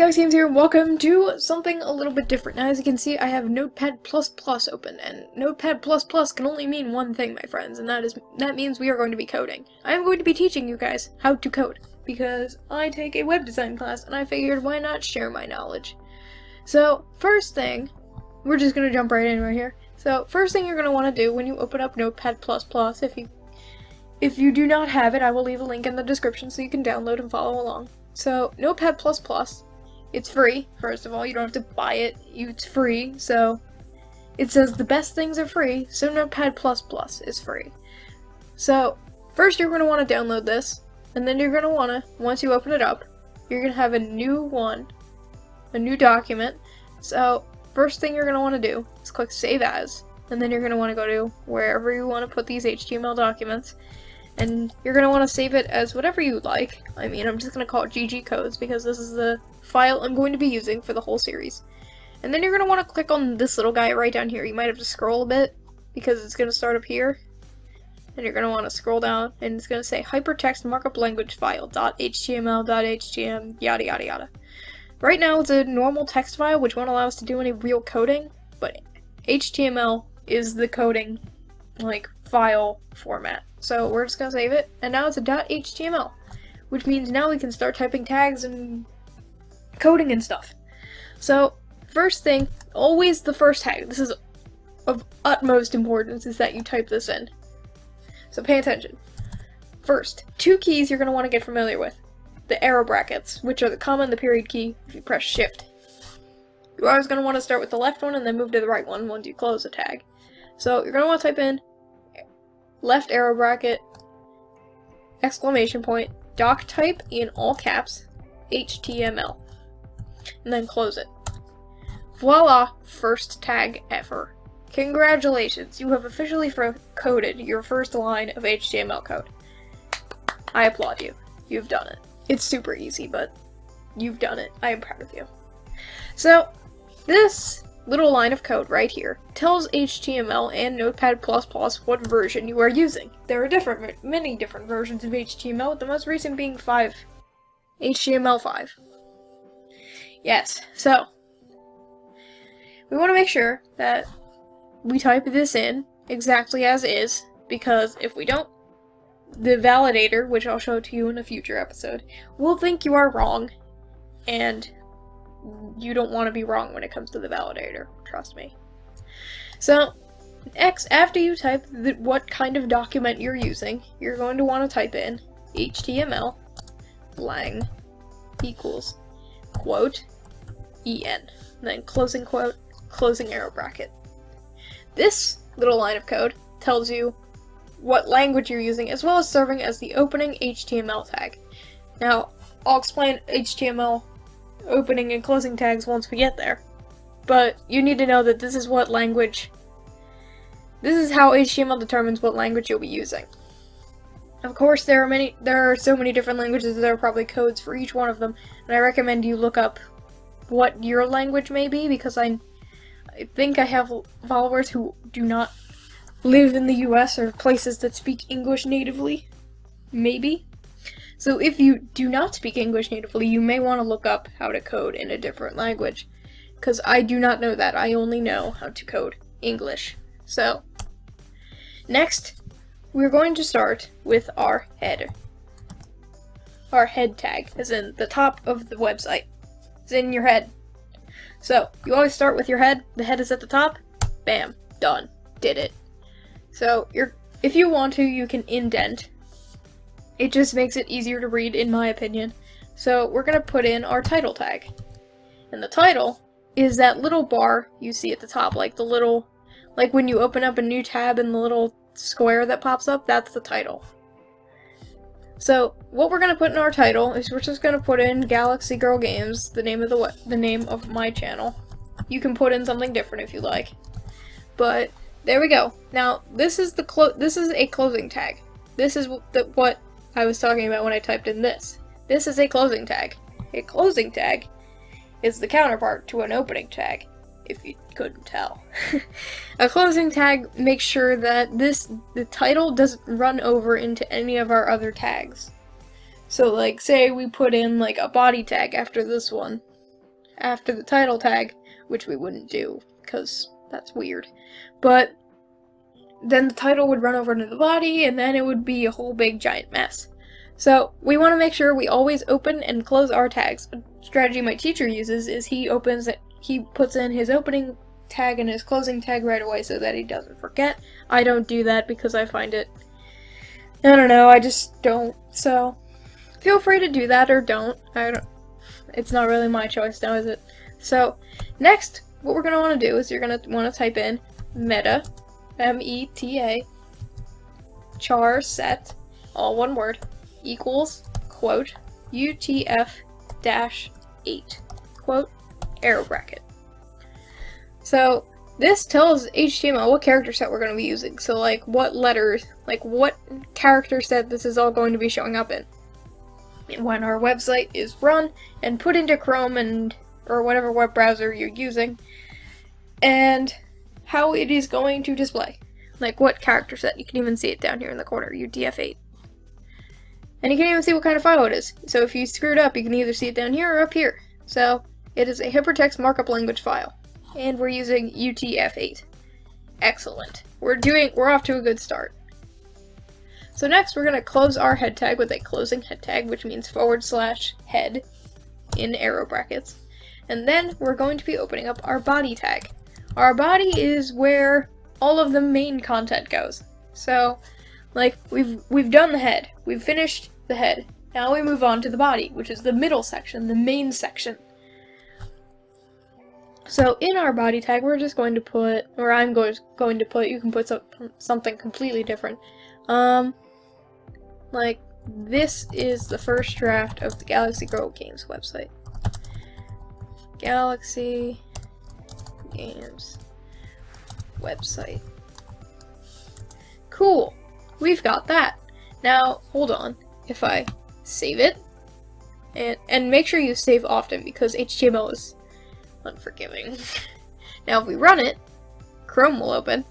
GalaxyGirl here, and welcome to something a little bit different. Now, as you can see, I have Notepad++ open, and Notepad++ can only mean one thing, my friends, and that means we are going to be coding. I am going to be teaching you guys how to code, because I take a web design class, and I figured why not share my knowledge. So, first thing, we're just going to jump right in right here. So, first thing you're going to want to do when you open up Notepad++, if you do not have it, I will leave a link in the description so you can download and follow along. So, Notepad++, it's free, first of all, you don't have to buy it, it's free, so it says the best things are free, so Notepad++ is free. So, first you're going to want to download this, and then you're going to want to, once you open it up, you're going to have a new document. So, first thing you're going to want to do is click Save As, and then you're going to want to go to wherever you want to put these HTML documents. And you're going to want to save it as whatever you like. I mean, I'm just going to call it GG Codes because this is the file I'm going to be using for the whole series. And then you're going to want to click on this little guy right down here. You might have to scroll a bit because it's going to start up here. And you're going to want to scroll down and it's going to say hypertext markup language file .html.htm yada yada yada. Right now it's a normal text file which won't allow us to do any real coding, but HTML is the coding file format. So we're just gonna save it, and now it's a .html, which means now we can start typing tags and coding and stuff. So first thing, always the first tag, this is of utmost importance, is that you type this in. So pay attention. First, two keys you're gonna want to get familiar with. The arrow brackets, which are the comma and the period key if you press shift. You're always gonna want to start with the left one and then move to the right one once you close the tag. So you're gonna want to type in left arrow bracket, exclamation point, doc type in all caps, HTML, and then close it. Voila, first tag ever. Congratulations, you have officially coded your first line of HTML code. I applaud you. You've done it. It's super easy, but you've done it. I am proud of you. So, this little line of code right here tells HTML and Notepad++ what version you are using. There are many different versions of HTML, with the most recent being HTML5. Yes, so we want to make sure that we type this in exactly as is, because if we don't, the validator, which I'll show to you in a future episode, will think you are wrong, and you don't want to be wrong when it comes to the validator, trust me. So, next, after you type what kind of document you're using, you're going to want to type in HTML lang equals quote en, then closing quote, closing arrow bracket. This little line of code tells you what language you're using, as well as serving as the opening HTML tag. Now, I'll explain HTML opening and closing tags once we get there, but you need to know that this is how HTML determines what language you'll be using. Of course, there are so many different languages, there are probably codes for each one of them, and I recommend you look up what your language may be, because I think I have followers who do not live in the US or places that speak English natively. Maybe. So if you do not speak English natively, you may want to look up how to code in a different language, because I do not know that. I only know how to code English. So, next, we're going to start with our header. Our head tag, as in the top of the website. It's in your head. So, you always start with your head. The head is at the top. Bam. Done. Did it. So, if you want to, you can indent. It just makes it easier to read, in my opinion. So we're going to put in our title tag. And the title is that little bar you see at the top, like when you open up a new tab and the little square that pops up, that's the title. So what we're going to put in our title is we're just going to put in GalaxyGirl Games, the name of my channel. You can put in something different if you like. But there we go. Now this is a closing tag. This is what I was talking about when I typed in this. This is a closing tag. A closing tag is the counterpart to an opening tag, if you couldn't tell. A closing tag makes sure that the title doesn't run over into any of our other tags. So say we put in a body tag after this one, after the title tag, which we wouldn't do, because that's weird. But then the title would run over to the body, and then it would be a whole big giant mess. So we want to make sure we always open and close our tags. A strategy my teacher uses is he puts in his opening tag and his closing tag right away so that he doesn't forget. I don't do that because I find it, I don't know, I just don't. So feel free to do that or don't. It's not really my choice now, is it? So next, what we're going to want to do is you're going to want to type in meta, M-E-T-A, char set, all one word, equals, quote, UTF-8, quote, arrow bracket. So this tells HTML what character set we're going to be using. So like what letters, like what character set this is all going to be showing up in. And when our website is run and put into Chrome or whatever web browser you're using, and how it is going to display. Like what character set. You can even see it down here in the corner, UTF-8. And you can even see what kind of file it is. So if you screwed up, you can either see it down here or up here. So it is a hypertext markup language file. And we're using UTF-8. Excellent. We're off to a good start. So next we're going to close our head tag with a closing head tag, which means /head in arrow brackets. And then we're going to be opening up our body tag. Our body is where all of the main content goes. So, like, we've done the head. We've finished the head. Now we move on to the body, which is the middle section, the main section. So in our body tag, we're just going to put, or I'm going to put, you can put something completely different. Like, this is the first draft of the GalaxyGirl Games website. Galaxy Games website. Cool. We've got that. Now, hold on. If I save it, and make sure you save often because HTML is unforgiving. Now, if we run it, Chrome will open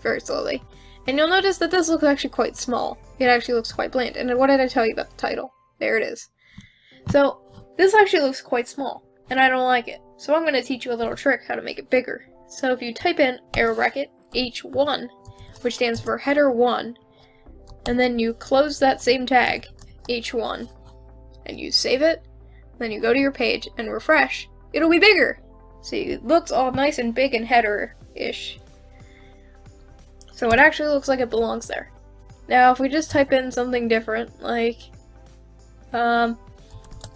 very slowly. And you'll notice that this looks actually quite small. It actually looks quite bland. And what did I tell you about the title? There it is. So, this actually looks quite small, and I don't like it. So I'm going to teach you a little trick how to make it bigger. So if you type in arrow bracket H1, which stands for header 1, and then you close that same tag, H1, and you save it, then you go to your page and refresh, it'll be bigger. See, it looks all nice and big and header-ish. So it actually looks like it belongs there. Now, if we just type in something different, like, I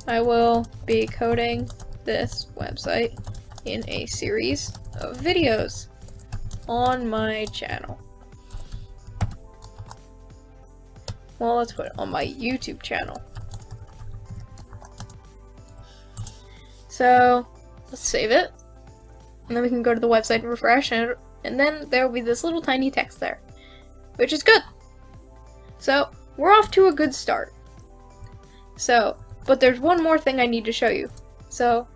will be coding this website in a series of videos on my channel. Well, let's put it on my YouTube channel. So, let's save it. And then we can go to the website and refresh, and then there will be this little tiny text there, which is good. So, we're off to a good start. So, but there's one more thing I need to show you. So,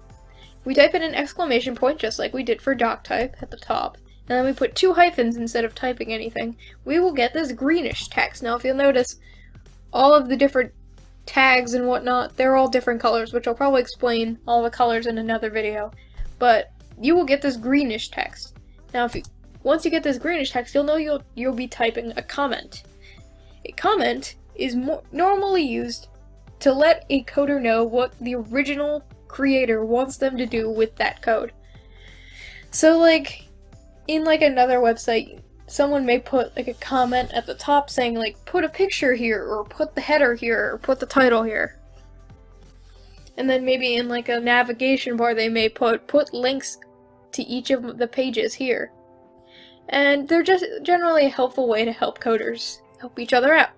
we type in an exclamation point, just like we did for doc type at the top, and then we put 2 hyphens instead of typing anything, we will get this greenish text. Now, if you'll notice, all of the different tags and whatnot, they're all different colors, which I'll probably explain all the colors in another video, but you will get this greenish text. Now, once you get this greenish text, you'll know you'll be typing a comment. A comment is normally used to let a coder know what the original creator wants them to do with that code. So, like, in like another website, someone may put like a comment at the top saying like, put a picture here, or put the header here, or put the title here. And then maybe in like a navigation bar they may put links to each of the pages here. And they're just generally a helpful way to help coders help each other out.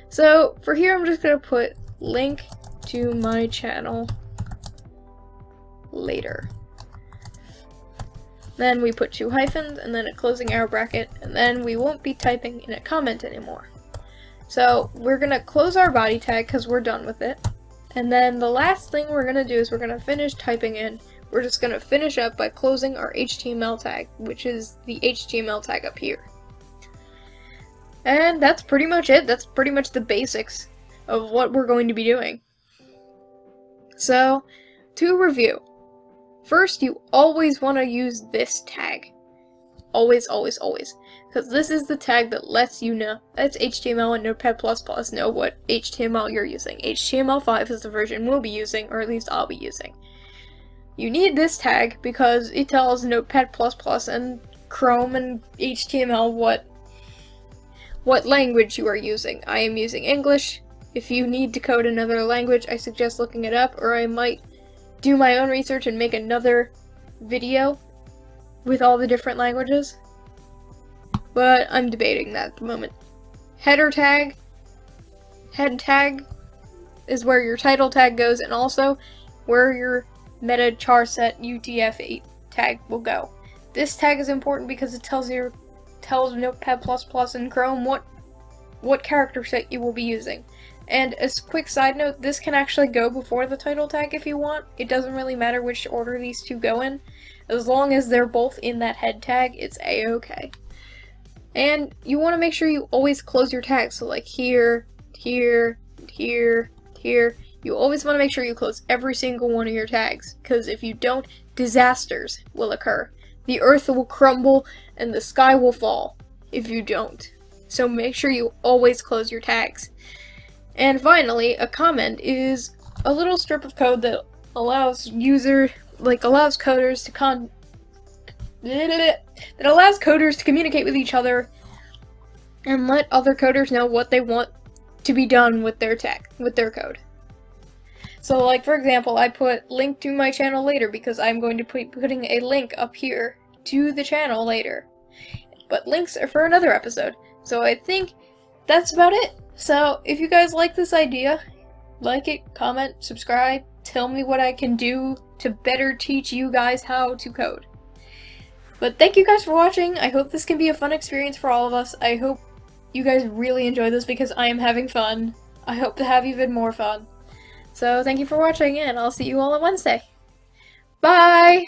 So for here I'm just going to put link to my channel later. Then we put 2 hyphens and then a closing arrow bracket, and then we won't be typing in a comment anymore. So we're going to close our body tag because we're done with it. And then the last thing we're going to do is we're going to finish typing in. We're just going to finish up by closing our HTML tag, which is the HTML tag up here. And that's pretty much it. That's pretty much the basics of what we're going to be doing. So, to review. First, you always want to use this tag. Always, always, always. Because this is the tag that lets you know, that's HTML and Notepad++ know what HTML you're using. HTML5 is the version we'll be using, or at least I'll be using. You need this tag because it tells Notepad++ and Chrome and HTML what language you are using. I am using English. If you need to code another language, I suggest looking it up, or I might do my own research and make another video with all the different languages. But I'm debating that at the moment. Header tag. Head tag is where your title tag goes, and also where your meta char set UTF-8 tag will go. This tag is important because it tells Notepad++ and Chrome what character set you will be using. And as a quick side note, this can actually go before the title tag if you want. It doesn't really matter which order these two go in. As long as they're both in that head tag, it's a-okay. And you want to make sure you always close your tags. So like here, here, here, here. You always want to make sure you close every single one of your tags. Because if you don't, disasters will occur. The earth will crumble and the sky will fall if you don't. So make sure you always close your tags. And finally, a comment is a little strip of code that allows coders to communicate with each other and let other coders know what they want to be done with their code. So like, for example, I put link to my channel later because I'm going to be putting a link up here to the channel later. But links are for another episode. So I think that's about it. So if you guys like this idea, like it, comment, subscribe, tell me what I can do to better teach you guys how to code. But thank you guys for watching. I hope this can be a fun experience for all of us. I hope you guys really enjoy this because I am having fun. I hope to have even more fun. So thank you for watching, and I'll see you all on Wednesday. Bye!